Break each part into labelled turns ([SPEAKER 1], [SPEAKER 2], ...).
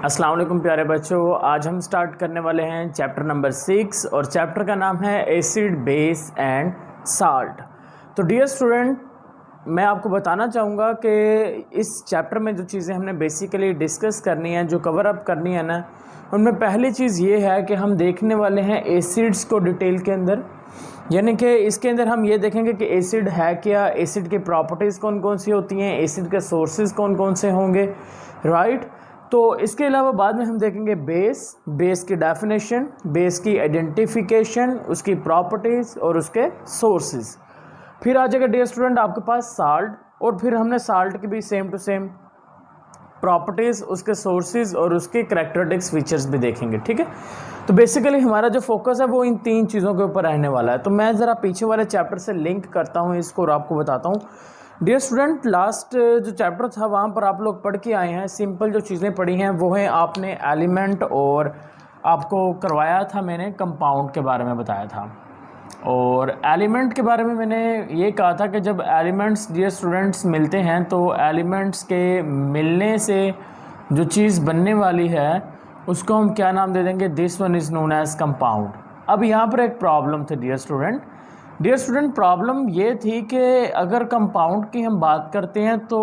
[SPEAKER 1] अस्सलाम वालेकुम प्यारे बच्चों, आज हम स्टार्ट करने वाले हैं चैप्टर नंबर 6 और चैप्टर का नाम है एसिड बेस एंड साल्ट। तो डियर स्टूडेंट, मैं आपको बताना चाहूँगा कि इस चैप्टर में जो चीज़ें हमने बेसिकली डिस्कस करनी है, जो कवर अप करनी है ना, उनमें पहली चीज़ ये है कि हम देखने वाले हैं एसिड्स को डिटेल के अंदर। यानी कि इसके अंदर हम ये देखेंगे कि एसिड है क्या, एसिड की प्रॉपर्टीज़ कौन कौन सी होती हैं, एसिड के सोर्सेज कौन कौन से होंगे, राइट। तो इसके अलावा बाद में हम देखेंगे बेस की डेफिनेशन, बेस की आइडेंटिफिकेशन, उसकी प्रॉपर्टीज़ और उसके सोर्सेज। फिर आ जाएगा डियर स्टूडेंट आपके पास साल्ट, और फिर हमने साल्ट की भी सेम टू सेम प्रॉपर्टीज़, उसके सोर्सेज और उसके करैक्टरिस्टिक्स फीचर्स भी देखेंगे, ठीक है। तो बेसिकली हमारा जो फोकस है वो इन तीन चीज़ों के ऊपर रहने वाला है। तो मैं ज़रा पीछे वाले चैप्टर से लिंक करता हूँ इसको और आपको बताता हूँ। डियर स्टूडेंट, लास्ट जो चैप्टर था वहाँ पर आप लोग पढ़ के आए हैं, सिंपल जो चीज़ें पढ़ी हैं वो हैं आपने एलिमेंट, और आपको करवाया था मैंने कंपाउंड के बारे में बताया था। और एलिमेंट के बारे में मैंने ये कहा था कि जब एलिमेंट्स डियर स्टूडेंट्स मिलते हैं तो एलिमेंट्स के मिलने से जो चीज़ बनने वाली है उसको हम क्या नाम दे देंगे, this one is known as compound. अब यहाँ पर एक प्रॉब्लम थी डियर स्टूडेंट, प्रॉब्लम ये थी कि अगर कंपाउंड की हम बात करते हैं तो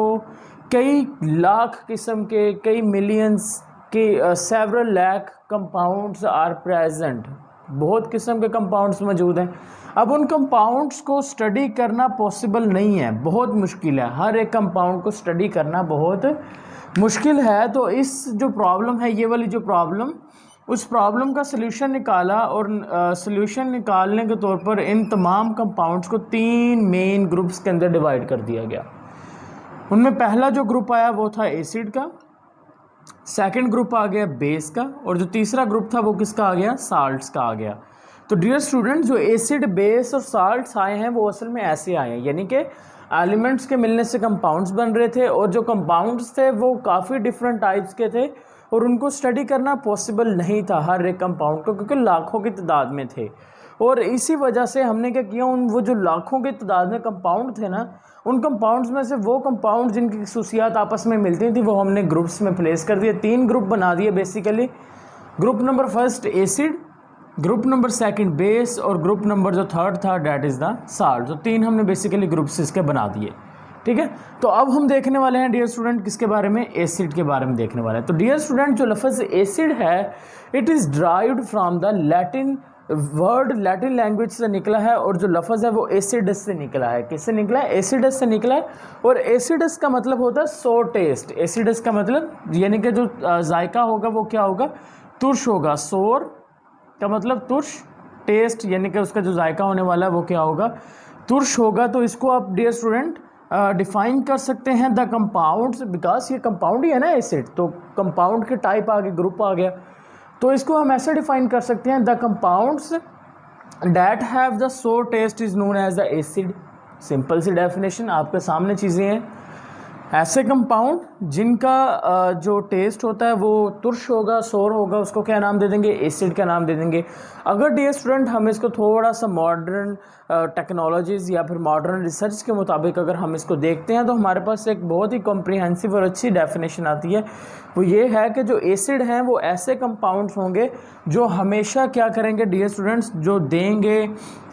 [SPEAKER 1] कई लाख किस्म के, कई मिलियंस के, several lakh compounds are present. बहुत किस्म के कंपाउंड्स मौजूद हैं। अब उन कंपाउंड्स को स्टडी करना पॉसिबल नहीं है, बहुत मुश्किल है। हर एक कंपाउंड को स्टडी करना बहुत मुश्किल है। तो इस जो प्रॉब्लम है, ये वाली जो प्रॉब्लम, उस प्रॉब्लम का सल्यूशन निकाला, और सल्यूशन निकालने के तौर पर इन तमाम कंपाउंड्स को तीन मेन ग्रुप्स के अंदर डिवाइड कर दिया गया। उनमें पहला जो ग्रुप आया वो था एसिड का, सेकंड ग्रुप आ गया बेस का, और जो तीसरा ग्रुप था वो किसका आ गया, साल्ट्स का आ गया। तो डियर स्टूडेंट, जो एसिड, बेस और साल्ट्स आए हैं वो असल में ऐसे आए हैं, यानी कि एलिमेंट्स के मिलने से कंपाउंड्स बन रहे थे, और जो कंपाउंड्स थे वो काफ़ी डिफरेंट टाइप्स के थे और उनको स्टडी करना पॉसिबल नहीं था हर एक कंपाउंड को, क्योंकि लाखों की तादाद में थे। और इसी वजह से हमने क्या किया, उन वो जो लाखों की तादाद में कंपाउंड थे ना, उन कंपाउंड्स में से वो कंपाउंड जिनकी खसूसियात आपस में मिलती थी वो हमने ग्रुप्स में प्लेस कर दिए। तीन ग्रुप बना दिए basically. Group number first acid, group number second base, और ग्रुप नंबर जो थर्ड था डैट इज़ द साल्ट। तो तीन हमने बेसिकली ग्रुप्स इसके बना दिए, ठीक है। तो अब हम देखने वाले हैं डियर स्टूडेंट किसके बारे में, एसिड के बारे में देखने वाले हैं। तो डियर स्टूडेंट, जो लफ्ज़ एसिड है it is derived from the Latin word, Latin language से निकला है, और जो लफ्ज़ है वो एसिडस से निकला है। किससे निकला है, एसिडस से निकला है। और एसिडस का मतलब होता है सोर टेस्ट। एसिडस का मतलब यानी कि जो जायका होगा वो क्या होगा, तुर्श होगा। सोर का मतलब तुर्श, टेस्ट यानी कि उसका जो जायका होने वाला है वो क्या होगा, तुर्श होगा। तो इसको आप डियर स्टूडेंट डिफाइन कर सकते हैं द कंपाउंड्स, बिकॉज ये कंपाउंड ही है ना एसिड, तो कंपाउंड के टाइप आ गए, ग्रुप आ गया। तो इसको हम ऐसे डिफाइन कर सकते हैं, the compounds that have the sour taste is known as the acid. Simple सी डेफिनेशन आपके सामने चीज़ें हैं। ऐसे कंपाउंड जिनका जो टेस्ट होता है वो तुर्श होगा, सोर होगा, उसको क्या नाम दे देंगे, एसिड का नाम दे देंगे। अगर डियर स्टूडेंट हम इसको थोड़ा सा मॉडर्न टेक्नोलॉजीज़ या फिर मॉडर्न रिसर्च के मुताबिक अगर हम इसको देखते हैं तो हमारे पास एक बहुत ही कॉम्प्रिहेंसिव और अच्छी डेफिनेशन आती है। वो ये है कि जो एसिड हैं वो ऐसे कंपाउंड्स होंगे जो हमेशा क्या करेंगे डियर स्टूडेंट्स, जो देंगे,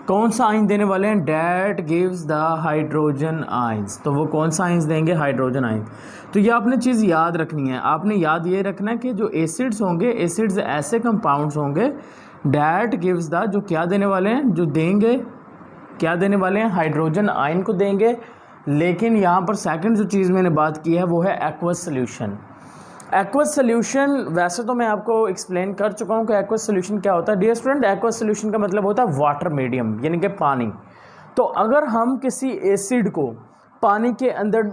[SPEAKER 1] कौन सा आयन देने वाले हैं, that gives the hydrogen ions. तो वो कौन सा आयंस देंगे, हाइड्रोजन आयन। तो ये आपने चीज़ याद रखनी है, आपने याद ये रखना है कि जो एसिड्स होंगे, एसिड्स ऐसे कंपाउंड्स होंगे डैट गिव्स द, जो क्या देने वाले हैं, जो देंगे, क्या देने वाले हैं, हाइड्रोजन आयन को देंगे। लेकिन यहाँ पर सेकंड जो चीज़ मैंने बात की है वो है एक्वस सोल्यूशन। एक्वस सोल्यूशन वैसे तो मैं आपको एक्सप्लेन कर चुका हूँ कि एक्वस सोल्यूशन क्या होता है। डियर स्टूडेंट, एक्वस सोल्यूशन का मतलब होता है वाटर मीडियम, यानी कि पानी। तो अगर हम किसी एसिड को पानी के अंदर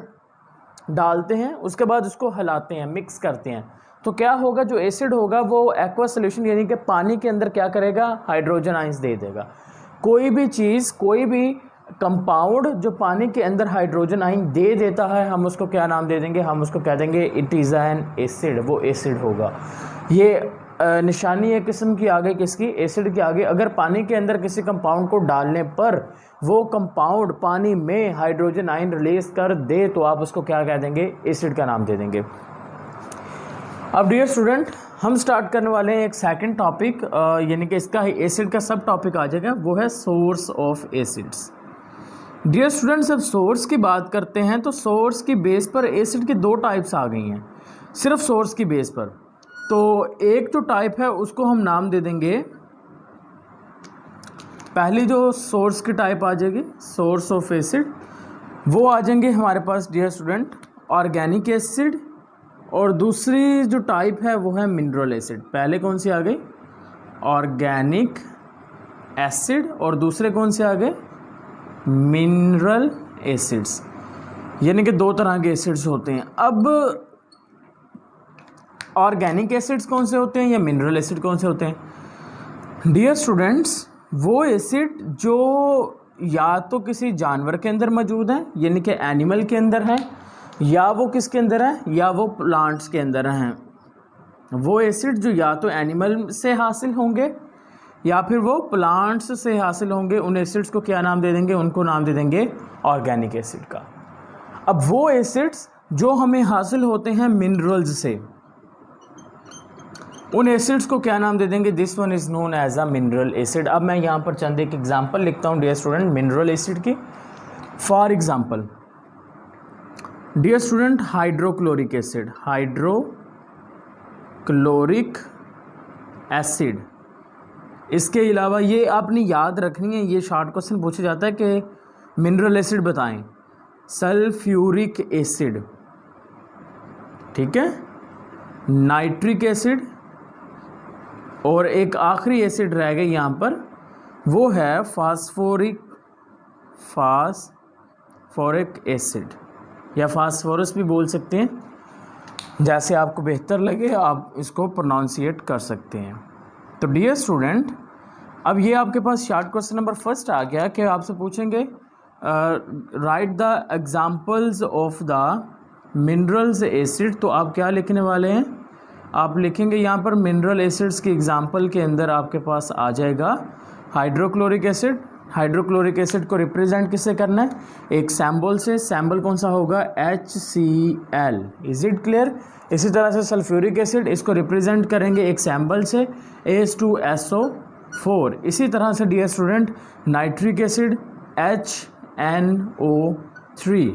[SPEAKER 1] डालते हैं, उसके बाद उसको हिलाते हैं, मिक्स करते हैं, तो क्या होगा, जो एसिड होगा वो एक्वस सोल्यूशन यानी कि पानी के अंदर क्या करेगा, हाइड्रोजन आयंस दे देगा। कोई भी चीज़, कोई भी कंपाउंड जो पानी के अंदर हाइड्रोजन आयन दे देता है, हम उसको क्या नाम दे देंगे, हम उसको कह देंगे इट इज़ एन एसिड, वो एसिड होगा। ये निशानी एक किस्म की आगे, किसकी, एसिड के आगे। अगर पानी के अंदर किसी कंपाउंड को डालने पर वो कंपाउंड पानी में हाइड्रोजन आयन रिलीज कर दे तो आप उसको क्या कह देंगे, एसिड का नाम दे देंगे। अब डियर स्टूडेंट हम स्टार्ट करने वाले हैं एक सेकंड टॉपिक, यानी कि इसका एसिड का सब टॉपिक आ जाएगा, वो है source of acids. Dear students अब सोर्स की बात करते हैं तो सोर्स की बेस पर एसिड की दो टाइप्स आ गई हैं, सिर्फ सोर्स की बेस पर। तो एक जो टाइप है उसको हम नाम दे देंगे, पहली जो सोर्स की टाइप आ जाएगी सोर्स ऑफ एसिड, वो आ जाएंगे हमारे पास डियर स्टूडेंट ऑर्गेनिक एसिड, और दूसरी जो टाइप है वो है मिनरल एसिड। पहले कौन सी आ गई ऑर्गेनिक एसिड और दूसरे कौन से आ गए मिनरल एसिड्स, यानी कि दो तरह के एसिड्स होते हैं। अब ऑर्गेनिक एसिड्स कौन से होते हैं या मिनरल एसिड कौन से होते हैं? डियर स्टूडेंट्स वो एसिड जो या तो किसी जानवर के अंदर मौजूद है यानी कि एनिमल के अंदर है, या वो किसके अंदर है या वो प्लांट्स के अंदर हैं। वो एसिड जो या तो एनिमल से हासिल होंगे या फिर वो प्लांट्स से हासिल होंगे, उन एसिड्स को क्या नाम दे देंगे? उनको नाम दे देंगे ऑर्गेनिक एसिड का। अब वो एसिड्स जो हमें हासिल होते हैं मिनरल्स से, उन एसिड्स को क्या नाम दे देंगे? This one is known as a mineral acid. अब मैं यहाँ पर चंद एक एग्जाम्पल लिखता हूँ डियर स्टूडेंट मिनरल एसिड की। For example dear student hydrochloric acid, hydrochloric acid. इसके अलावा ये आपने याद रखनी है, ये शॉर्ट क्वेश्चन पूछा जाता है कि मिनरल एसिड बताएं। सल्फ्यूरिक एसिड, ठीक है, नाइट्रिक एसिड, और एक आखिरी एसिड रह गई यहाँ पर, वो है फास्फोरिक एसिड, या फास्फोरस भी बोल सकते हैं, जैसे आपको बेहतर लगे आप इसको प्रोनाउंसिएट कर सकते हैं। तो डियर स्टूडेंट अब ये आपके पास शॉर्ट क्वेश्चन नंबर फर्स्ट आ गया कि आपसे पूछेंगे right the examples of the minerals acid. तो आप क्या लिखने वाले हैं? आप लिखेंगे यहाँ पर मिनरल एसिड्स की एग्जांपल के अंदर आपके पास आ जाएगा हाइड्रोक्लोरिक एसिड। हाइड्रोक्लोरिक एसिड को रिप्रेजेंट किससे करना है? एक सैम्बल से। सैम्बल कौन सा होगा? HCl। Is it clear? इसी तरह से सल्फ्यूरिक एसिड, इसको रिप्रेजेंट करेंगे एक सैम्बल से H2SO4। इसी तरह से dear student nitric acid HNO3।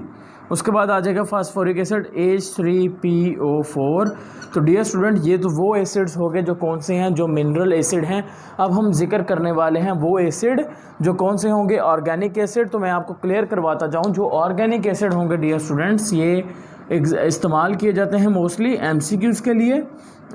[SPEAKER 1] उसके बाद आ जाएगा फास्फोरिक एसिड H3PO4। तो डियर स्टूडेंट ये तो वो एसिड्स हो गए जो कौन से हैं, जो मिनरल एसिड हैं। अब हम जिक्र करने वाले हैं वो एसिड जो कौन से होंगे? Organic acid. तो मैं आपको क्लियर करवाता जाऊं, जो ऑर्गेनिक एसिड होंगे डियर स्टूडेंट्स ये इस्तेमाल किए जाते हैं मोस्टली MCQs के लिए,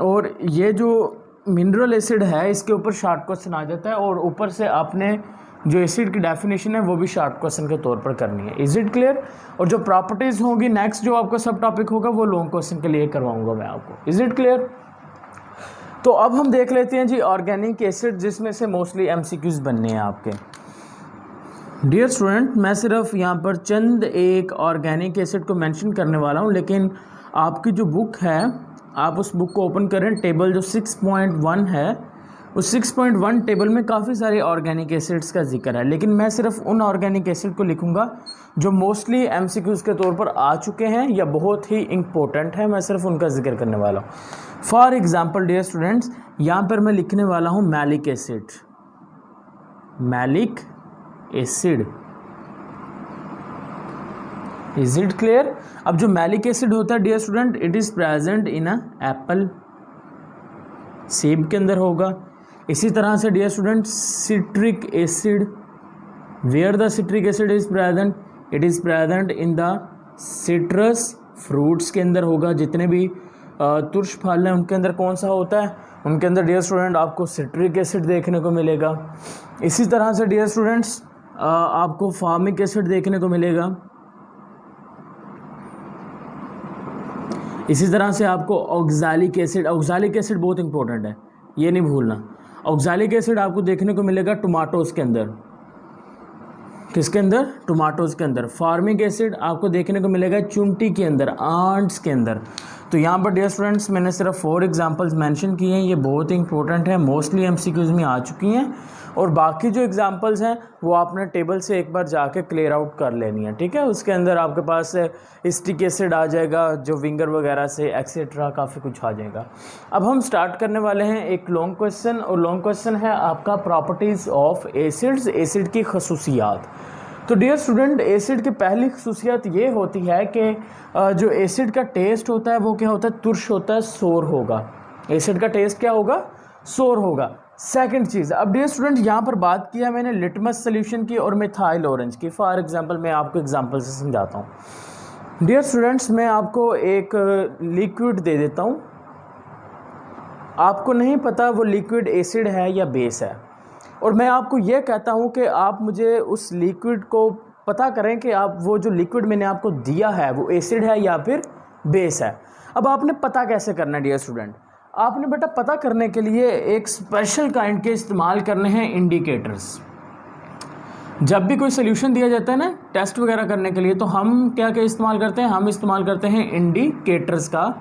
[SPEAKER 1] और ये जो मिनरल एसिड है इसके ऊपर शॉर्ट क्वेश्चन आ जाता है, और ऊपर से आपने जो एसिड की डेफिनेशन है वो भी शॉर्ट क्वेश्चन के तौर पर करनी है। Is it clear? और जो प्रॉपर्टीज़ होंगी नेक्स्ट जो आपका सब टॉपिक होगा वो लॉन्ग क्वेश्चन के लिए करवाऊंगा मैं आपको। Is it clear? तो अब हम देख लेते हैं जी ऑर्गेनिक एसिड, जिसमें से मोस्टली MCQs बनने हैं आपके। डियर स्टूडेंट मैं सिर्फ यहाँ पर चंद एक ऑर्गेनिक एसिड को मेंशन करने वाला हूँ, लेकिन आपकी जो बुक है आप उस बुक को ओपन करें, टेबल जो 6.1 है उस 6.1 टेबल में काफ़ी सारे ऑर्गेनिक एसिड्स का जिक्र है, लेकिन मैं सिर्फ उन ऑर्गेनिक एसिड को लिखूंगा जो मोस्टली MCQs के तौर पर आ चुके हैं या बहुत ही इम्पोर्टेंट है, मैं सिर्फ उनका जिक्र करने वाला हूँ। फॉर एग्जांपल डियर स्टूडेंट्स यहाँ पर मैं लिखने वाला हूँ malic acid. Malic acid, is it clear? अब जो मैलिक एसिड होता है dear student it is present in a apple, सेब के अंदर होगा। इसी तरह से dear student citric acid, where the citric acid is present? It is present in the citrus fruits के अंदर होगा। जितने भी तुर्श फल हैं उनके अंदर कौन सा होता है? उनके अंदर डियर स्टूडेंट आपको सिट्रिक एसिड देखने को मिलेगा। इसी तरह से डियर स्टूडेंट्स आपको फार्मिक एसिड देखने को मिलेगा। इसी तरह से आपको ऑक्सैलिक एसिड, ऑक्सैलिक एसिड बहुत इंपॉर्टेंट है, ये नहीं भूलना। ऑक्सैलिक एसिड आपको देखने को मिलेगा टोमेटोज़ के अंदर। किसके अंदर? टोमेटोज़ के अंदर। फार्मिक एसिड आपको देखने को मिलेगा चुंटी के अंदर, आंट्स के अंदर। तो यहाँ पर डियर स्टूडेंट्स मैंने सिर्फ 4 एग्जांपल्स मेंशन किए हैं, ये बहुत ही इंपॉर्टेंट है, मोस्टली MCQs में आ चुकी हैं और बाकी जो एग्जांपल्स हैं वो आपने टेबल से एक बार जाके क्लियर आउट कर लेनी है, ठीक है। उसके अंदर आपके पास स्टिक एसिड आ जाएगा, जो विंगर वगैरह से एक्सेट्रा काफ़ी कुछ आ जाएगा। अब हम स्टार्ट करने वाले हैं एक लॉन्ग क्वेश्चन, और लॉन्ग क्वेश्चन है आपका प्रॉपर्टीज़ ऑफ एसिड्स, एसिड की खसूसियात। तो डियर स्टूडेंट, एसिड की पहली खसूसियत ये होती है कि जो एसिड का टेस्ट होता है वो क्या होता है, तुर्श होता है, सोर होगा। एसिड का टेस्ट क्या होगा, सोर होगा। सेकंड चीज़, अब डियर स्टूडेंट यहाँ पर बात किया मैंने लिटमस सोल्यूशन की और मिथाइल ऑरेंज की। फॉर एग्जांपल मैं आपको एग्जांपल से समझाता हूँ। डियर स्टूडेंट्स, मैं आपको एक लिक्विड दे देता हूँ, आपको नहीं पता वो लिक्विड एसिड है या बेस है, और मैं आपको ये कहता हूँ कि आप मुझे उस लिक्विड को पता करें कि आप वो जो लिक्विड मैंने आपको दिया है वो एसिड है या फिर बेस है। अब आपने पता कैसे करना है डियर स्टूडेंट, आपने बेटा पता करने के लिए एक स्पेशल काइंड के इस्तेमाल करने हैं, इंडिकेटर्स। जब भी कोई सोल्यूशन दिया जाता है ना टेस्ट वगैरह करने के लिए, तो हम क्या क्या इस्तेमाल करते हैं, हम इस्तेमाल करते हैं इंडिकेटर्स का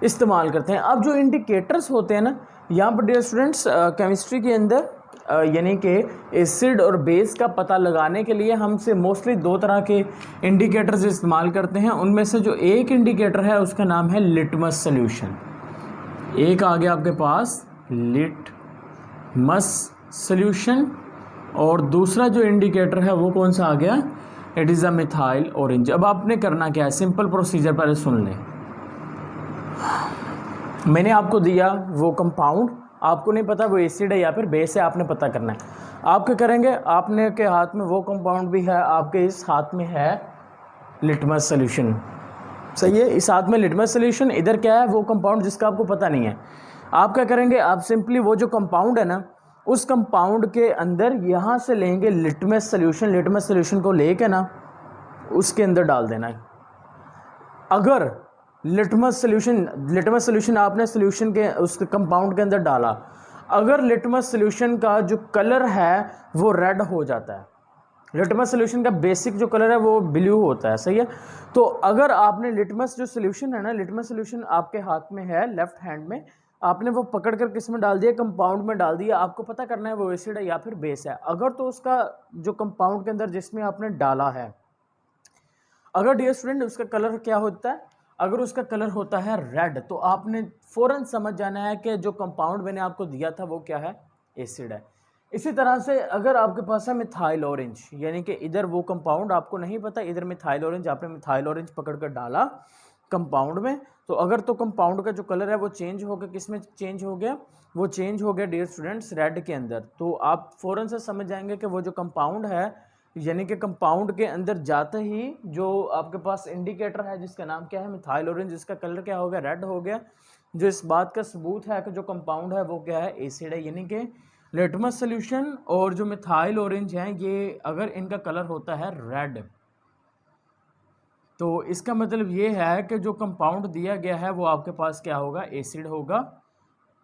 [SPEAKER 1] इस्तेमाल करते हैं। अब जो इंडिकेटर्स होते हैं ना, यहाँ पर डियर स्टूडेंट्स केमिस्ट्री के अंदर यानी कि एसिड और बेस का पता लगाने के लिए हमसे मोस्टली दो तरह के इंडिकेटर्स इस्तेमाल करते हैं। उनमें से जो एक इंडिकेटर है उसका नाम है लिटमस सोल्यूशन। एक आ गया आपके पास लिटमस सोल्यूशन, और दूसरा जो इंडिकेटर है वो कौन सा आ गया, it is a methyl orange. अब आपने करना क्या है, सिंपल प्रोसीजर पहले सुन लें। मैंने आपको दिया वो कंपाउंड, आपको नहीं पता वो एसिड है या फिर बेस है, आपने पता करना है। आप क्या करेंगे, आपने के हाथ में वो कंपाउंड भी है, आपके इस हाथ में है लिटमस सोल्यूशन, सही है। इस हाथ में लिटमस सोल्यूशन, इधर क्या है, वो कंपाउंड जिसका आपको पता नहीं है। आप क्या करेंगे, आप सिंपली वो जो कंपाउंड है ना, उस कंपाउंड के अंदर यहाँ से लेंगे लिटमस सोल्यूशन, लिटमस सोल्यूशन को लेके ना उसके अंदर डाल देना है। अगर लिटमस सोल्यूशन आपने सोल्यूशन के उस कंपाउंड के अंदर डाला, अगर लिटमस सोल्यूशन का जो कलर है वो रेड हो जाता है, लिटमस सोल्यूशन का बेसिक जो कलर है वो ब्लू होता है, सही है। तो अगर आपने लिटमस जो सोल्यूशन है ना, लिटमस सोल्यूशन आपके हाथ में है लेफ्ट हैंड में, आपने वो पकड़ कर किस में डाल दिया, कंपाउंड में डाल दिया। आपको पता करना है वो एसिड है या फिर बेस है। अगर तो उसका जो कंपाउंड के अंदर जिसमें आपने डाला है, अगर डियर स्टूडेंट उसका कलर क्या होता है, अगर उसका कलर होता है रेड, तो आपने फ़ौरन समझ जाना है कि जो कंपाउंड मैंने आपको दिया था वो क्या है, एसिड है। इसी तरह से अगर आपके पास है मिथाइल ऑरेंज, यानी कि इधर वो कंपाउंड आपको नहीं पता, इधर मिथाइल ऑरेंज, आपने मिथाइल ऑरेंज पकड़ कर डाला कंपाउंड में, तो अगर तो कंपाउंड का जो कलर है वो चेंज हो गया, किस में चेंज हो गया, वो चेंज हो गया डियर स्टूडेंट्स रेड के अंदर। तो आप फ़ौरन से समझ जाएंगे कि वो जो कंपाउंड है, यानी कि कंपाउंड के अंदर जाते ही जो आपके पास इंडिकेटर है जिसका नाम क्या है, मिथाइल ऑरेंज, जिसका कलर क्या हो गया, रेड हो गया, जो इस बात का सबूत है कि जो कंपाउंड है वो क्या है, एसिड है। यानी कि लिटमस सोल्यूशन और जो मिथाइल ऑरेंज है, ये अगर इनका कलर होता है रेड, तो इसका मतलब ये है कि जो कंपाउंड दिया गया है वो आपके पास क्या होगा, एसिड होगा।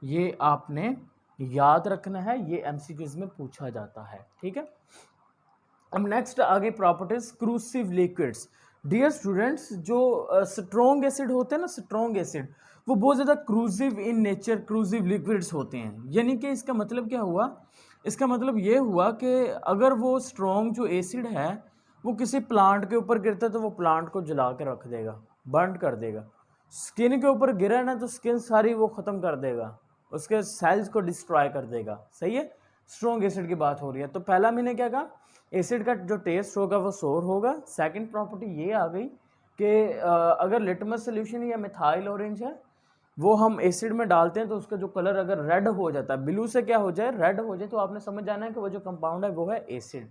[SPEAKER 1] ये आपने याद रखना है, ये एमसीक्यूज में पूछा जाता है, ठीक है। अब नेक्स्ट आगे प्रॉपर्टीज क्रूसिव लिक्विड्स। डियर स्टूडेंट्स, जो स्ट्रॉन्ग एसिड होते हैं ना, स्ट्रॉन्ग एसिड, वो बहुत ज़्यादा क्रूसिव इन नेचर, क्रूसिव लिक्विड्स होते हैं। यानी कि इसका मतलब क्या हुआ, इसका मतलब ये हुआ कि अगर वो स्ट्रॉन्ग जो एसिड है वो किसी प्लांट के ऊपर गिरता है तो वो प्लांट को जला के रख देगा, बर्न कर देगा। स्किन के ऊपर गिरा ना तो स्किन सारी वो ख़त्म कर देगा, उसके सेल्स को डिस्ट्रॉय कर देगा, सही है। स्ट्रॉन्ग एसिड की बात हो रही है। तो पहला मैंने क्या कहा, एसिड का जो टेस्ट होगा वो सोर होगा। सेकंड प्रॉपर्टी ये आ गई कि अगर लिटमस सोल्यूशन या मिथाइल ऑरेंज है वो हम एसिड में डालते हैं तो उसका जो कलर अगर रेड हो जाता है, ब्लू से क्या हो जाए, रेड हो जाए, तो आपने समझ जाना है कि वो जो कंपाउंड है वो है एसिड।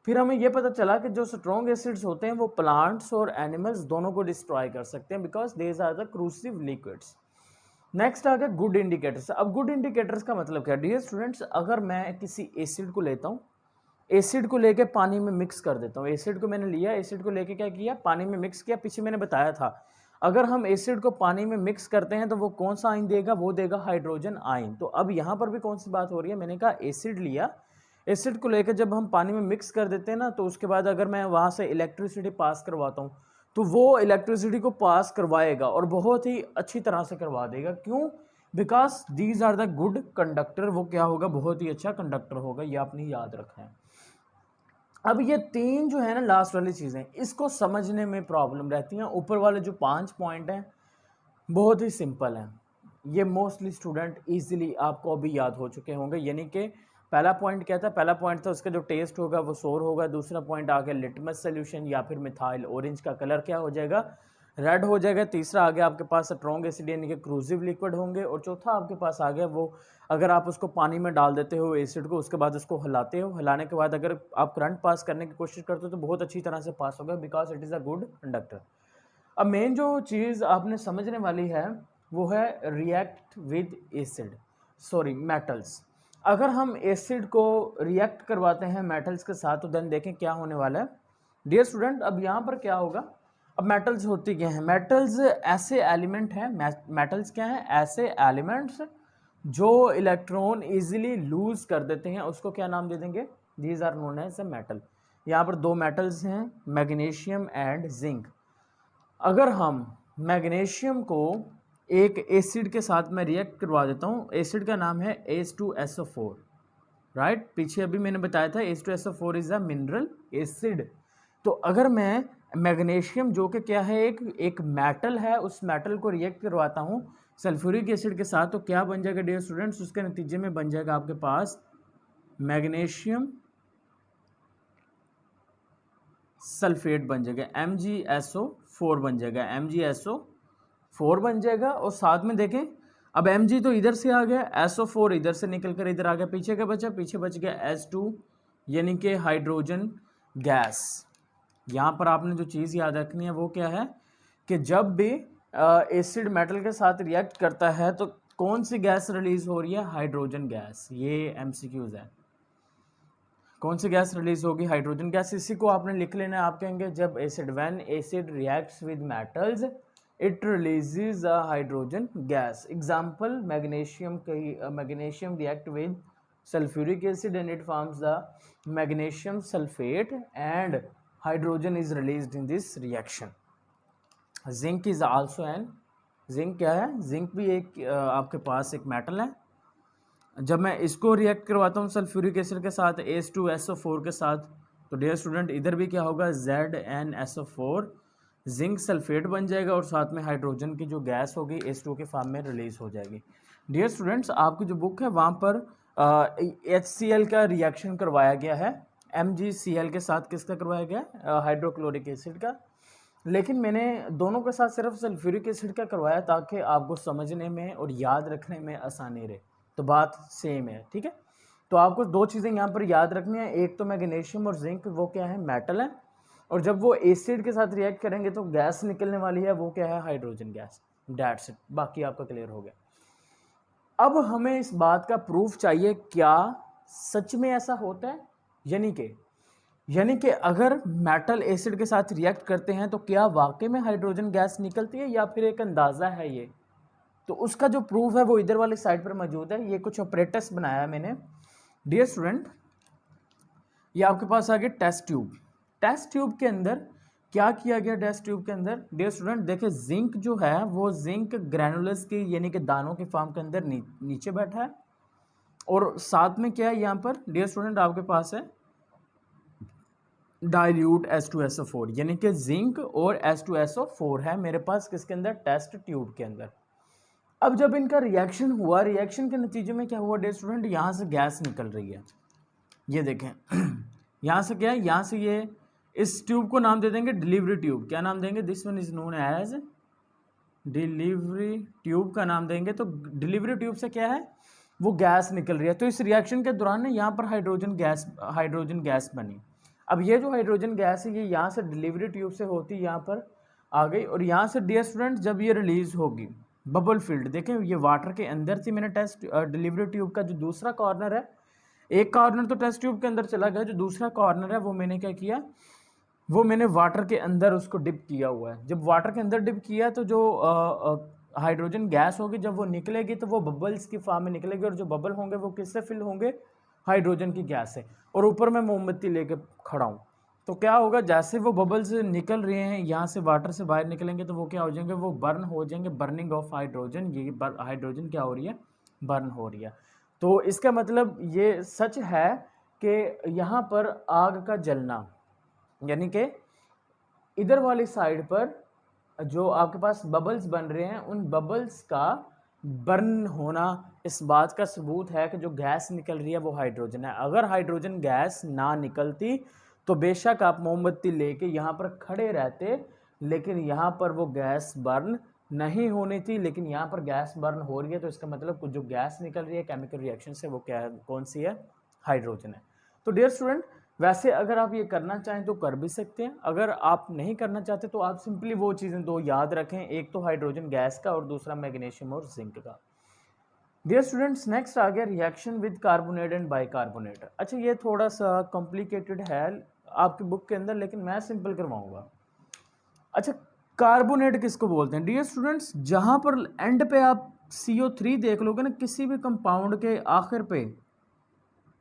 [SPEAKER 1] फिर हमें ये पता चला कि जो स्ट्रॉन्ग एसिड्स होते हैं वो प्लांट्स और एनिमल्स दोनों को डिस्ट्रॉय कर सकते हैं, because these are the corrosive liquids. Next आ गया गुड इंडिकेटर्स। अब गुड इंडिकेटर्स का मतलब क्या, डियर स्टूडेंट्स, अगर मैं किसी एसिड को लेता हूँ, एसिड को लेके पानी में मिक्स कर देता हूँ, एसिड को मैंने लिया, एसिड को लेके क्या किया, पानी में मिक्स किया। पीछे मैंने बताया था अगर हम एसिड को पानी में मिक्स करते हैं तो वो कौन सा आयन देगा, वो देगा हाइड्रोजन आयन। तो अब यहाँ पर भी कौन सी बात हो रही है, मैंने कहा एसिड लिया, एसिड को लेकर जब हम पानी में मिक्स कर देते हैं ना, तो उसके बाद अगर मैं वहाँ से इलेक्ट्रिसिटी पास करवाता हूँ तो वो इलेक्ट्रिसिटी को पास करवाएगा और बहुत ही अच्छी तरह से करवा देगा। क्यों, because these are the good conductor, वो क्या होगा, बहुत ही अच्छा कंडक्टर होगा, ये आपने याद रखा है। अब ये तीन जो है ना लास्ट वाली चीज़ें, इसको समझने में प्रॉब्लम रहती हैं। ऊपर वाले जो 5 पॉइंट हैं बहुत ही सिंपल हैं, ये मोस्टली स्टूडेंट इजीली आपको अभी याद हो चुके होंगे। यानी कि पहला पॉइंट क्या था, पहला पॉइंट था उसका जो टेस्ट होगा वो सोर होगा। दूसरा पॉइंट आ गया लिटमस सोल्यूशन या फिर मिथाइल ऑरेंज का कलर क्या हो जाएगा, रेड हो जाएगा। तीसरा आ गया आपके पास स्ट्रॉन्ग एसिड यानी कि क्रूजिव लिक्विड होंगे। और चौथा आपके पास आ गया वो, अगर आप उसको पानी में डाल देते हो एसिड को, उसके बाद उसको हिलाते हो, हिलाने के बाद अगर आप करंट पास करने की कोशिश करते हो तो बहुत अच्छी तरह से पास होगा, because it is a good conductor. अब मेन जो चीज़ आपने समझने वाली है वो है react with acid, sorry metals. अगर हम एसिड को रिएक्ट करवाते हैं मेटल्स के साथ तो देन देखें क्या होने वाला है डियर स्टूडेंट। अब यहाँ पर क्या होगा, अब मेटल्स होती क्या हैं, मेटल्स ऐसे एलिमेंट हैं, मेटल्स क्या हैं, ऐसे एलिमेंट्स जो इलेक्ट्रॉन इजीली लूज कर देते हैं, उसको क्या नाम दे देंगे, these are known as a metal. यहाँ पर दो मेटल्स हैं, मैग्नीशियम एंड जिंक। अगर हम मैग्नीशियम को एक एसिड के साथ में रिएक्ट करवा देता हूँ, एसिड का नाम है H2SO4, राइट। पीछे अभी मैंने बताया था H2SO4 is a mineral acid. तो अगर मैं मैग्नीशियम जो कि क्या है, एक मेटल है, उस मेटल को रिएक्ट करवाता हूँ सल्फ्यूरिक एसिड के साथ, तो क्या बन जाएगा डियर स्टूडेंट्स, उसके नतीजे में बन जाएगा आपके पास मैग्नीशियम सल्फेट बन जाएगा, MgSO4 बन जाएगा, MgSO4 बन जाएगा। और साथ में देखें, अब Mg तो इधर से आ गया, SO4 इधर से निकल कर इधर आ गया, पीछे क्या बचा, पीछे बच गया H2 यानी कि हाइड्रोजन गैस। यहाँ पर आपने जो चीज़ याद रखनी है वो क्या है कि जब भी एसिड मेटल के साथ रिएक्ट करता है तो कौन सी गैस रिलीज हो रही है, हाइड्रोजन गैस। ये MCQs है, कौन सी गैस रिलीज होगी, हाइड्रोजन गैस। इसी को आपने लिख लेना है, आप कहेंगे जब acid when acid reacts with metals it releases a hydrogen gas. Example magnesium react with sulphuric acid and it forms the magnesium sulphate and hydrogen is released in this reaction. Zinc is also an, zinc क्या है, zinc भी एक आपके पास एक metal है। जब मैं इसको रिएक्ट करवाता हूँ सल्फ्यूरिक एसिड के साथ H2SO4 के साथ, तो डियर स्टूडेंट इधर भी क्या होगा, ZnSO4 जिंक सल्फेट बन जाएगा और साथ में हाइड्रोजन की जो गैस होगी H2 के फॉर्म में रिलीज हो जाएगी। डियर स्टूडेंट्स आपकी जो बुक है वहाँ पर HCl का रिएक्शन करवाया गया है, MgCl के साथ किसका करवाया गया, हाइड्रोक्लोरिक एसिड का। लेकिन मैंने दोनों के साथ सिर्फ सल्फ्यूरिक एसिड का करवाया ताकि आपको समझने में और याद रखने में आसानी रहे। तो बात सेम है, ठीक है। तो आपको दो चीज़ें यहाँ पर याद रखनी है, एक तो मैग्नीशियम और जिंक वो क्या है, मेटल है, और जब वो एसिड के साथ रिएक्ट करेंगे तो गैस निकलने वाली है, वो क्या है, हाइड्रोजन गैस। दैट्स इट, बाकी आपका क्लियर हो गया। अब हमें इस बात का प्रूफ चाहिए, क्या सच में ऐसा होता है, यानी कि अगर मेटल एसिड के साथ रिएक्ट करते हैं तो क्या वाकई में हाइड्रोजन गैस निकलती है या फिर एक अंदाज़ा है ये। तो उसका जो प्रूफ है वो इधर वाली साइड पर मौजूद है, ये कुछ ऑपरेटर्स बनाया है मैंने। डियर स्टूडेंट ये आपके पास आ गया टेस्ट ट्यूब। टेस्ट ट्यूब के अंदर क्या किया गया, टेस्ट ट्यूब के अंदर डियर स्टूडेंट देखिए जिंक जो है वो जिंक ग्रैनुलस की यानी कि दानों के फॉर्म के अंदर नीचे बैठा है, और साथ में क्या है यहाँ पर डियर स्टूडेंट आपके पास है डाइल्यूट H2SO4 यानी कि जिंक और H2SO4 है मेरे पास किसके अंदर, टेस्ट ट्यूब के अंदर। अब जब इनका रिएक्शन हुआ, रिएक्शन के नतीजे में क्या हुआ डियर स्टूडेंट, यहाँ से गैस निकल रही है, ये देखें यहाँ से क्या है, यहाँ से ये इस ट्यूब को नाम दे देंगे डिलीवरी ट्यूब। क्या नाम देंगे, this one is known as delivery tube का नाम देंगे। तो डिलीवरी ट्यूब से क्या है, वो गैस निकल रही है। तो इस रिएक्शन के दौरान ना यहाँ पर हाइड्रोजन गैस बनी। अब ये जो हाइड्रोजन गैस है ये यहाँ से डिलीवरी ट्यूब से होती यहाँ पर आ गई, और यहाँ से डियर स्टूडेंट जब ये रिलीज होगी बबल फील्ड, देखें ये वाटर के अंदर थी। मैंने टेस्ट डिलीवरी ट्यूब का जो दूसरा कॉर्नर है, एक कॉर्नर तो टेस्ट ट्यूब के अंदर चला गया, जो दूसरा कॉर्नर है वो मैंने क्या किया, वो मैंने वाटर के अंदर उसको डिप किया हुआ है। जब वाटर के अंदर डिप किया तो जो हाइड्रोजन गैस होगी जब वो निकलेगी तो वो बबल्स की फॉर्म में निकलेगी, और जो बबल होंगे वो किससे फिल होंगे, हाइड्रोजन की गैस से। और ऊपर मैं मोमबत्ती लेके खड़ा हूँ तो क्या होगा, जैसे वो बबल्स निकल रहे हैं यहाँ से, वाटर से बाहर निकलेंगे तो वो क्या हो जाएंगे, वो बर्न हो जाएंगे, बर्निंग ऑफ हाइड्रोजन। ये हाइड्रोजन क्या हो रही है, बर्न हो रही है। तो इसका मतलब ये सच है कि यहाँ पर आग का जलना, यानी कि इधर वाली साइड पर जो आपके पास बबल्स बन रहे हैं, उन बबल्स का बर्न होना इस बात का सबूत है कि जो गैस निकल रही है वो हाइड्रोजन है। अगर हाइड्रोजन गैस ना निकलती तो बेशक आप मोमबत्ती लेके यहाँ पर खड़े रहते, लेकिन यहाँ पर वो गैस बर्न नहीं होनी थी। लेकिन यहाँ पर गैस बर्न हो रही है, तो इसका मतलब कुछ जो गैस निकल रही है केमिकल रिएक्शन से, वो क्या है, कौन सी है, हाइड्रोजन है। तो डियर स्टूडेंट, वैसे अगर आप ये करना चाहें तो कर भी सकते हैं, अगर आप नहीं करना चाहते तो आप सिंपली वो चीज़ें दो याद रखें, एक तो हाइड्रोजन गैस का और दूसरा मैग्नीशियम और जिंक का। डियर स्टूडेंट्स, नेक्स्ट आ गया reaction with carbonate and bicarbonate. अच्छा, ये थोड़ा सा कॉम्प्लिकेटेड है आपकी बुक के अंदर, लेकिन मैं सिंपल करवाऊंगा। अच्छा, कार्बोनेट किसको बोलते हैं? डियर स्टूडेंट्स, जहां पर एंड पे आप CO3 देख लोगे ना, किसी भी कंपाउंड के आखिर पे,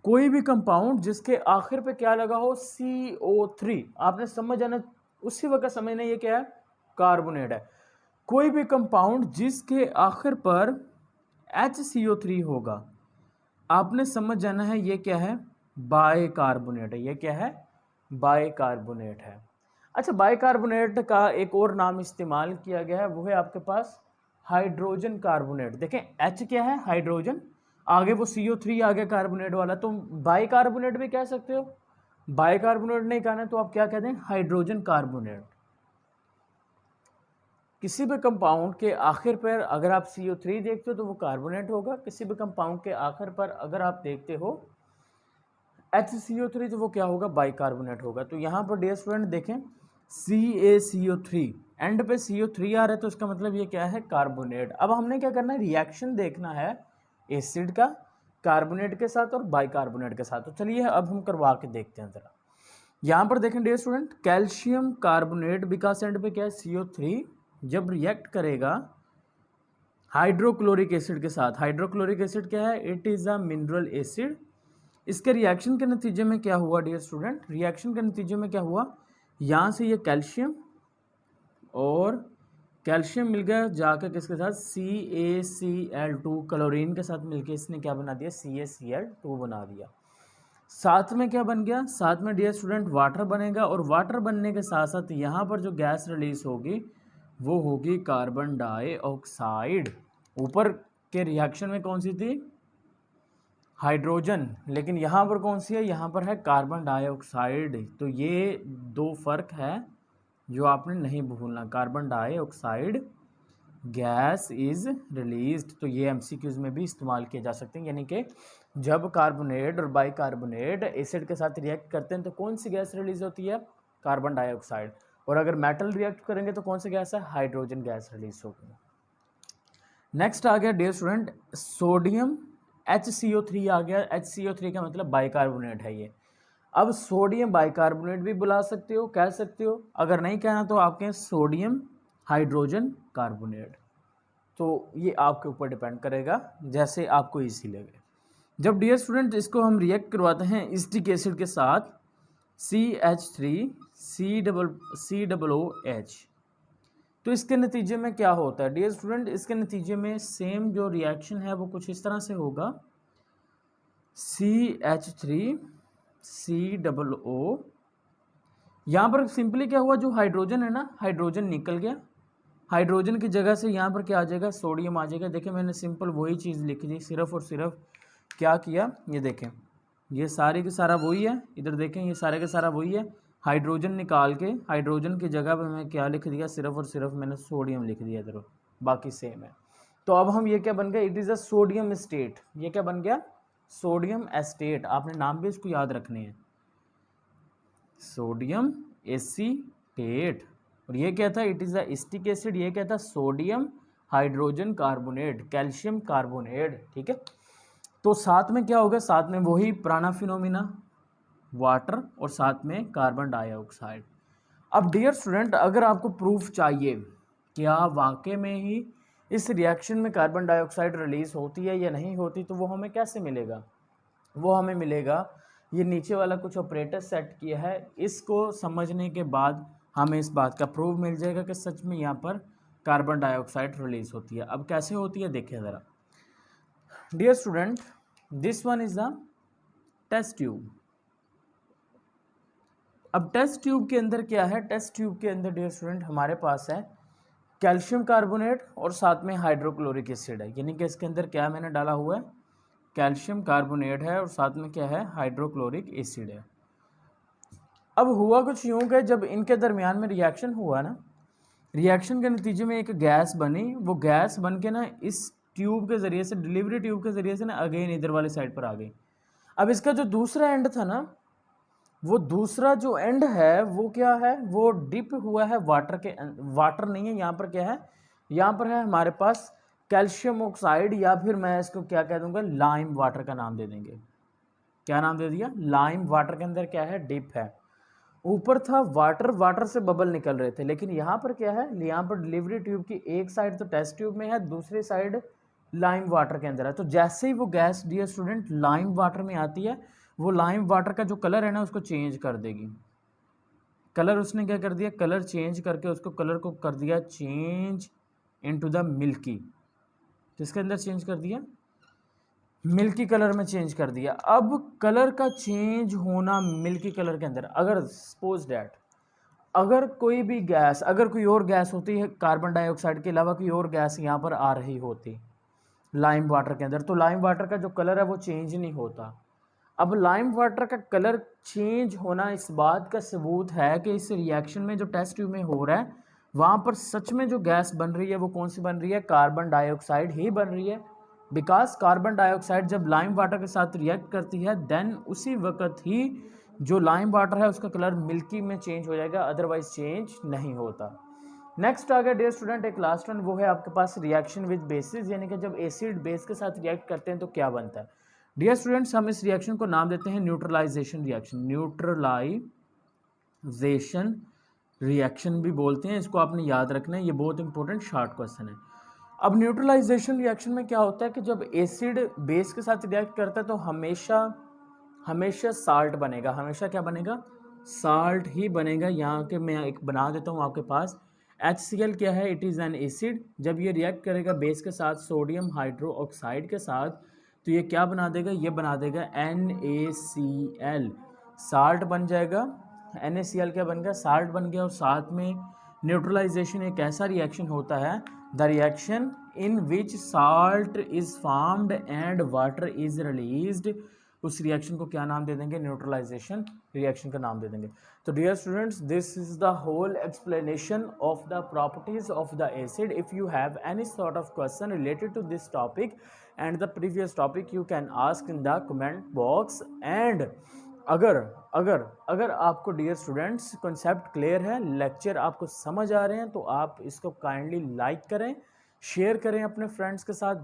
[SPEAKER 1] कोई भी कंपाउंड जिसके आखिर पे क्या लगा हो, CO3, आपने समझ जाना, उसी वक्त समझना ये क्या है, कार्बोनेट है। कोई भी कंपाउंड जिसके आखिर पर HCO3 होगा, आपने समझ जाना है ये क्या है, बाइकार्बोनेट है। ये क्या है, बाइकार्बोनेट है। अच्छा, बाइकार्बोनेट का एक और नाम इस्तेमाल किया गया है, वो है आपके पास हाइड्रोजन कार्बोनेट। देखें, H क्या है, हाइड्रोजन, आगे वो CO3 आ गया कार्बोनेट वाला, तो बाइकार्बोनेट भी कह सकते हो। बाइकार्बोनेट नहीं कहना तो आप क्या कहते हैं, हाइड्रोजन कार्बोनेट। किसी भी कंपाउंड के आखिर पर अगर आप CO3 देखते हो तो वो कार्बोनेट होगा, किसी भी कंपाउंड के आखिर पर अगर आप देखते हो HCO3 तो वो क्या होगा, बाइकार्बोनेट होगा। तो यहाँ पर डियर स्टूडेंट देखें, CaCO3, एंड पे CO3 आ रहा है, तो इसका मतलब ये क्या है, कार्बोनेट। अब हमने क्या करना है, रिएक्शन देखना है एसिड का कार्बोनेट के साथ और बाइकार्बोनेट के साथ। तो चलिए अब हम करवा के देखते हैं जरा। यहाँ पर देखें डियर स्टूडेंट, कैल्शियम कार्बोनेट, विकास एंड पे क्या है, CO3, जब रिएक्ट करेगा हाइड्रोक्लोरिक एसिड के साथ। हाइड्रोक्लोरिक एसिड क्या है, it is a mineral acid. इसके रिएक्शन के नतीजे में क्या हुआ डियर स्टूडेंट, रिएक्शन के नतीजे में क्या हुआ, यहाँ से ये कैल्शियम और कैल्शियम मिल गया जाकर किसके साथ, CaCl2, क्लोरीन के साथ मिलकर इसने क्या बना दिया, CaCl2 बना दिया। साथ में क्या बन गया, साथ में डियर स्टूडेंट वाटर बनेगा, और वाटर बनने के साथ साथ यहाँ पर जो गैस रिलीज होगी वो होगी कार्बन डाइऑक्साइड। ऊपर के रिएक्शन में कौन सी थी, हाइड्रोजन, लेकिन यहाँ पर कौन सी है, यहाँ पर है कार्बन डाइऑक्साइड। तो ये दो फर्क है जो आपने नहीं भूलना, carbon dioxide gas is released. तो ये MCQs में भी इस्तेमाल किए जा सकते हैं, यानी कि जब कार्बोनेट और बाइकार्बोनेट एसिड के साथ रिएक्ट करते हैं तो कौन सी गैस रिलीज होती है, कार्बन डाइऑक्साइड। और अगर मेटल रिएक्ट करेंगे तो कौन सी गैस है, हाइड्रोजन गैस रिलीज होगी। नेक्स्ट आ गया डियर स्टूडेंट, सोडियम HCO3 आ गया। HCO3 का मतलब बाइकार्बोनेट है ये। अब सोडियम बाइकार्बोनेट भी बुला सकते हो, कह सकते हो, अगर नहीं कहना तो आप कहें सोडियम हाइड्रोजन कार्बोनेट। तो ये आपके ऊपर डिपेंड करेगा, जैसे आपको इजी लगे। जब डियर स्टूडेंट इसको हम रिएक्ट करवाते हैं एसिटिक एसिड के साथ, CH3COOH, तो इसके नतीजे में क्या होता है डियर स्टूडेंट, इसके नतीजे में सेम जो रिएक्शन है वो कुछ इस तरह से होगा, CH3COO। यहाँ पर सिंपली क्या हुआ, जो हाइड्रोजन है ना, हाइड्रोजन निकल गया, हाइड्रोजन की जगह से यहाँ पर क्या आ जाएगा, सोडियम आ जाएगा। देखिए मैंने सिंपल वही चीज़ लिख दी, सिर्फ और सिर्फ क्या किया, ये देखें, ये सारे के सारा वही है, इधर देखें ये सारे के सारा वही है। हाइड्रोजन निकाल के हाइड्रोजन की जगह पे मैं क्या लिख दिया, सिर्फ और सिर्फ मैंने सोडियम लिख दिया इधर, बाकी सेम है। तो अब हम ये क्या बन गया, it is a sodium state. ये क्या बन गया, सोडियम एस्टेट। आपने नाम भी इसको याद रखने हैं, सोडियम एसीटेट। और ये क्या था, it is a acetic acid. ये क्या था, sodium hydrogen carbonate, calcium carbonate. ठीक है, तो साथ में क्या होगा, साथ में वही पुराना फिनोमिना, वाटर, और साथ में कार्बन डाइऑक्साइड। अब डियर स्टूडेंट, अगर आपको प्रूफ चाहिए क्या वाकई में ही इस रिएक्शन में कार्बन डाइऑक्साइड रिलीज होती है या नहीं होती, तो वो हमें कैसे मिलेगा, वो हमें मिलेगा ये नीचे वाला कुछ ऑपरेटर सेट किया है, इसको समझने के बाद हमें इस बात का प्रूफ मिल जाएगा कि सच में यहाँ पर कार्बन डाइऑक्साइड रिलीज होती है। अब कैसे होती है देखिए ज़रा। Dear student, this one is the test tube. अब टेस्ट ट्यूब के अंदर क्या है, टेस्ट ट्यूब के अंदर डियर स्टूडेंट हमारे पास है कैल्शियम कार्बोनेट और साथ में हाइड्रोक्लोरिक एसिड है, यानी कि इसके अंदर क्या मैंने डाला हुआ है, कैल्शियम कार्बोनेट है और साथ में क्या है, हाइड्रोक्लोरिक एसिड है। अब हुआ कुछ यूं कि जब इनके दरमियान में रिएक्शन हुआ ना, रिएक्शन के नतीजे में एक गैस बनी, वो गैस बन के ना इस ट्यूब के ज़रिए से, डिलीवरी ट्यूब के ज़रिए से ना अगेन इधर वाले साइड पर आ गई। अब इसका जो दूसरा एंड था ना, वो दूसरा जो एंड है वो क्या है, वो डिप हुआ है वाटर के, वाटर नहीं है यहाँ पर, क्या है यहाँ पर है हमारे पास कैल्शियम ऑक्साइड, या फिर मैं इसको क्या कह दूंगा, लाइम वाटर का नाम दे देंगे। क्या नाम दे दिया, लाइम वाटर के अंदर क्या है, डिप है। ऊपर था वाटर, वाटर से बबल निकल रहे थे, लेकिन यहाँ पर क्या है, यहाँ पर डिलीवरी ट्यूब की एक साइड तो टेस्ट ट्यूब में है, दूसरी साइड लाइम वाटर के अंदर है। तो जैसे ही वो gas dear student lime water में आती है, वो लाइम वाटर का जो कलर है ना उसको चेंज कर देगी। कलर उसने क्या कर दिया, कलर चेंज करके उसको कलर को कर दिया चेंज इनटू द मिल्की। किसके अंदर चेंज कर दिया, मिल्की कलर में चेंज कर दिया। अब कलर का चेंज होना मिल्की कलर के अंदर, अगर सपोज डैट अगर कोई भी गैस, अगर कोई और गैस होती है कार्बन डाइऑक्साइड के अलावा कोई और गैस यहाँ पर आ रही होती लाइम वाटर के अंदर, तो लाइम वाटर का जो कलर है वो चेंज नहीं होता। अब लाइम वाटर का कलर चेंज होना इस बात का सबूत है कि इस रिएक्शन में जो टेस्ट ट्यूब में हो रहा है वहाँ पर सच में जो गैस बन रही है वो कौन सी बन रही है, कार्बन डाइऑक्साइड ही बन रही है। बिकॉज कार्बन डाइऑक्साइड जब लाइम वाटर के साथ रिएक्ट करती है देन उसी वक्त ही जो लाइम वाटर है उसका कलर मिल्की में चेंज हो जाएगा, अदरवाइज चेंज नहीं होता। नेक्स्ट आ गया डियर स्टूडेंट एक लास्ट वन, वो है आपके पास रिएक्शन विद बेसिस, यानी कि जब एसिड बेस के साथ रिएक्ट करते हैं तो क्या बनता है। डियर स्टूडेंट्स, हम इस रिएक्शन को नाम देते हैं न्यूट्रलाइजेशन रिएक्शन। न्यूट्रलाइजेशन रिएक्शन भी बोलते हैं, इसको आपने याद रखना है, ये बहुत इंपॉर्टेंट शॉर्ट क्वेश्चन है। अब न्यूट्रलाइजेशन रिएक्शन में क्या होता है कि जब एसिड बेस के साथ रिएक्ट करता है तो हमेशा साल्ट बनेगा, हमेशा क्या बनेगा, साल्ट ही बनेगा। यहाँ के मैं एक बना देता हूँ आपके पास, HCl क्या है, इट इज़ एन एसिड। जब ये रिएक्ट करेगा बेस के साथ सोडियम हाइड्रो ऑक्साइड के साथ तो ये क्या बना देगा, ये बना देगा NaCl, साल्ट बन जाएगा। NaCl क्या बन गया, साल्ट बन गया। और साथ में न्यूट्रलाइजेशन एक ऐसा रिएक्शन होता है, the reaction in which salt is formed and water is released, उस रिएक्शन को क्या नाम दे देंगे, न्यूट्रलाइजेशन रिएक्शन का नाम दे देंगे। तो dear students, this is the whole explanation of the properties of the acid. If you have any sort of question related to this topic and the previous topic you can ask in the comment box. And अगर आपको dear students concept clear है, lecture आपको समझ आ रहे हैं, तो आप इसको काइंडली लाइक करें, शेयर करें अपने फ्रेंड्स के साथ।